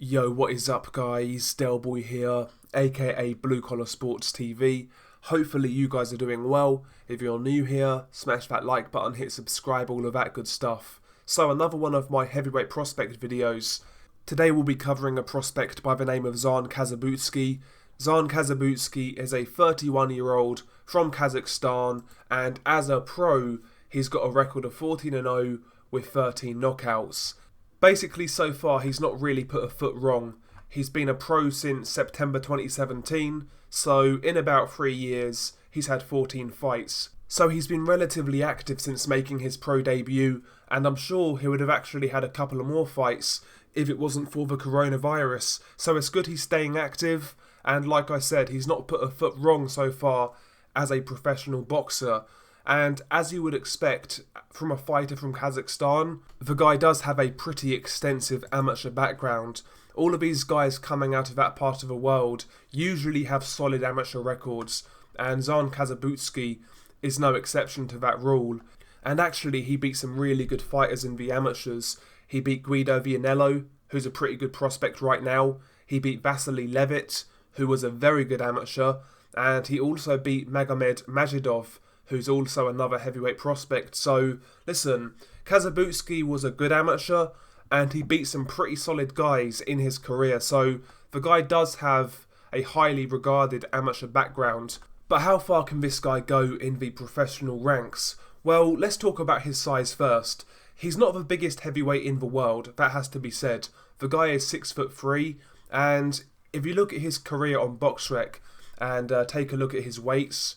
Yo, what is up guys? Delboy here, aka Blue Collar Sports TV. Hopefully you guys are doing well. If you're new here, smash that like button, hit subscribe, all of that good stuff. So another one of my heavyweight prospect videos. Today we'll be covering a prospect by the name of Zhan Kossobutskiy. Zhan Kossobutskiy is a 31-year-old from Kazakhstan, and as a pro, he's got a record of 14-0 with 13 knockouts. Basically, so far, he's not really put a foot wrong. He's been a pro since September 2017, so in about 3 years, he's had 14 fights. So he's been relatively active since making his pro debut, and I'm sure he would have actually had a couple of more fights if it wasn't for the coronavirus. So it's good he's staying active, and like I said, he's not put a foot wrong so far as a professional boxer. And as you would expect from a fighter from Kazakhstan, the guy does have a pretty extensive amateur background. All of these guys coming out of that part of the world usually have solid amateur records, and Zhan Kossobutskiy is no exception to that rule. And actually he beat some really good fighters in the amateurs. He beat Guido Vianello, who's a pretty good prospect right now. He beat Vasily Levitt, who was a very good amateur, and he also beat Magomed Majidov, who's also another heavyweight prospect. So, listen, Kossobutskiy was a good amateur, and he beat some pretty solid guys in his career. So, the guy does have a highly regarded amateur background. But how far can this guy go in the professional ranks? Well, let's talk about his size first. He's not the biggest heavyweight in the world, that has to be said. The guy is 6'3", and if you look at his career on BoxRec and take a look at his weights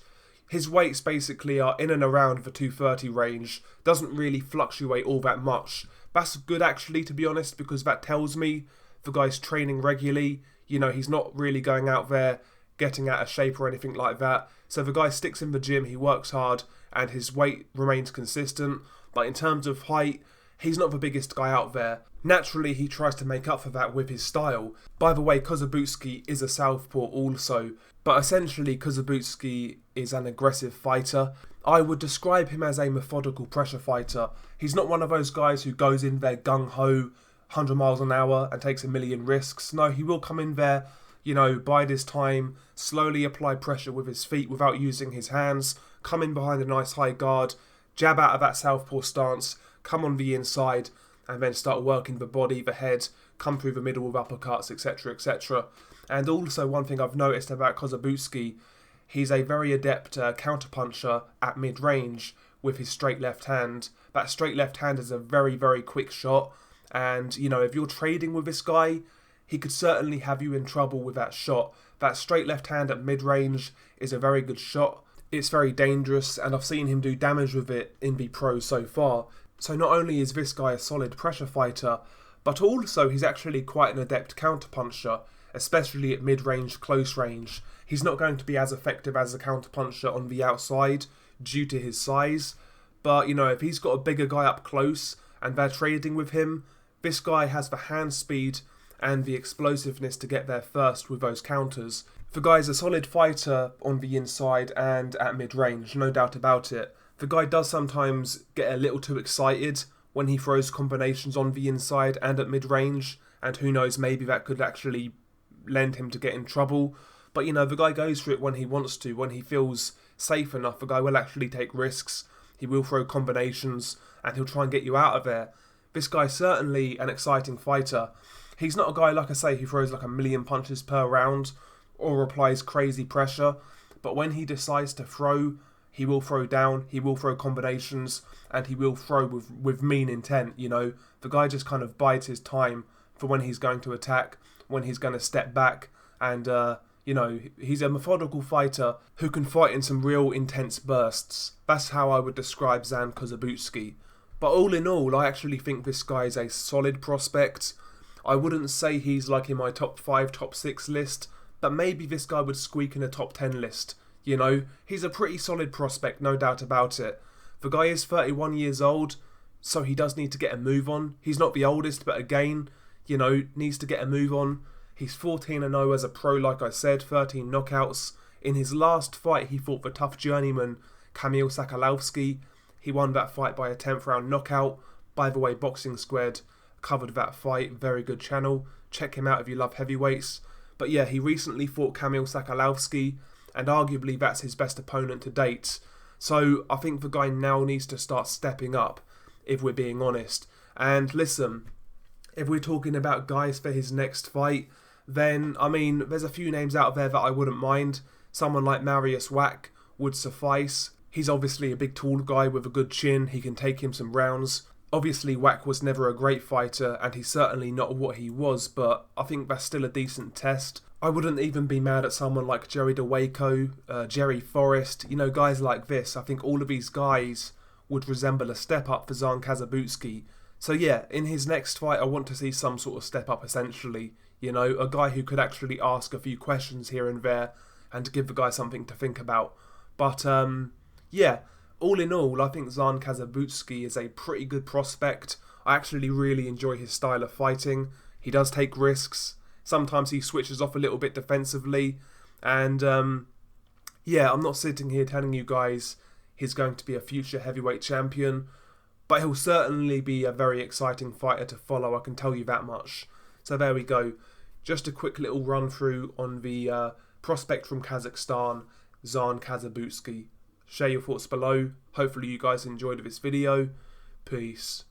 basically are in and around the 230 range, doesn't really fluctuate all that much. That's good actually, to be honest, because that tells me the guy's training regularly. You know, he's not really going out there getting out of shape or anything like that. So the guy sticks in the gym, he works hard, and his weight remains consistent. But in terms of height, he's not the biggest guy out there. Naturally, he tries to make up for that with his style. By the way, Kossobutskiy is a southpaw also, but essentially Kossobutskiy is an aggressive fighter. I would describe him as a methodical pressure fighter. He's not one of those guys who goes in there gung-ho, 100 miles an hour and takes a million risks. No, he will come in there, bide his time, slowly apply pressure with his feet without using his hands, come in behind a nice high guard, jab out of that southpaw stance, come on the inside, and then start working the body, the head, come through the middle with uppercuts, etc, etc. And also one thing I've noticed about Kossobutskiy, he's a very adept counterpuncher at mid-range with his straight left hand. That straight left hand is a very, very quick shot, and if you're trading with this guy, he could certainly have you in trouble with that shot. That straight left hand at mid-range is a very good shot. It's very dangerous, and I've seen him do damage with it in the pros so far. So not only is this guy a solid pressure fighter, but also he's actually quite an adept counterpuncher, especially at mid-range, close range. He's not going to be as effective as a counterpuncher on the outside due to his size, but if he's got a bigger guy up close and they're trading with him, this guy has the hand speed and the explosiveness to get there first with those counters. The guy's a solid fighter on the inside and at mid-range, no doubt about it. The guy does sometimes get a little too excited when he throws combinations on the inside and at mid-range, and who knows, maybe that could actually lend him to get in trouble. But the guy goes for it when he wants to, when he feels safe enough. The guy will actually take risks, he will throw combinations, and he'll try and get you out of there. This guy's certainly an exciting fighter. He's not a guy, like I say, who throws like a million punches per round or applies crazy pressure, but when he decides to throw, he will throw down, he will throw combinations, and he will throw with mean intent. The guy just kind of bides his time for when he's going to attack, when he's going to step back, and he's a methodical fighter who can fight in some real intense bursts. That's how I would describe Zhan Kossobutskiy. But all in all, I actually think this guy is a solid prospect. I wouldn't say he's like in my top 5, top 6 list, but maybe this guy would squeak in a top 10 list. He's a pretty solid prospect, no doubt about it. The guy is 31 years old, so he does need to get a move on. He's not the oldest, but again, needs to get a move on. He's 14-0 as a pro, like I said, 13 knockouts. In his last fight, he fought the tough journeyman Kamil Sakalovsky. He won that fight by a 10th round knockout. By the way, Boxing Squared covered that fight, very good channel. check him out if you love heavyweights. But yeah, he recently fought Kamil Sakalavsky, and arguably that's his best opponent to date. So I think the guy now needs to start stepping up, if we're being honest. And listen, if we're talking about guys for his next fight, then, I mean, there's a few names out there that I wouldn't mind. Someone like Mariusz Wach would suffice. He's obviously a big tall guy with a good chin. He can take him some rounds. Obviously, Wach was never a great fighter, and he's certainly not what he was, but I think that's still a decent test. I wouldn't even be mad at someone like Jerry DeWaco, Jerry Forrest, guys like this. I think all of these guys would resemble a step up for Zhan Kossobutskiy. So yeah, in his next fight, I want to see some sort of step up, essentially. A guy who could actually ask a few questions here and there and give the guy something to think about. But yeah, all in all, I think Zhan Kossobutskiy is a pretty good prospect. I actually really enjoy his style of fighting. He does take risks. Sometimes he switches off a little bit defensively. And yeah, I'm not sitting here telling you guys he's going to be a future heavyweight champion, but he'll certainly be a very exciting fighter to follow, I can tell you that much. So there we go. Just a quick little run through on the prospect from Kazakhstan, Zhan Kossobutskiy. Share your thoughts below. Hopefully you guys enjoyed this video. Peace.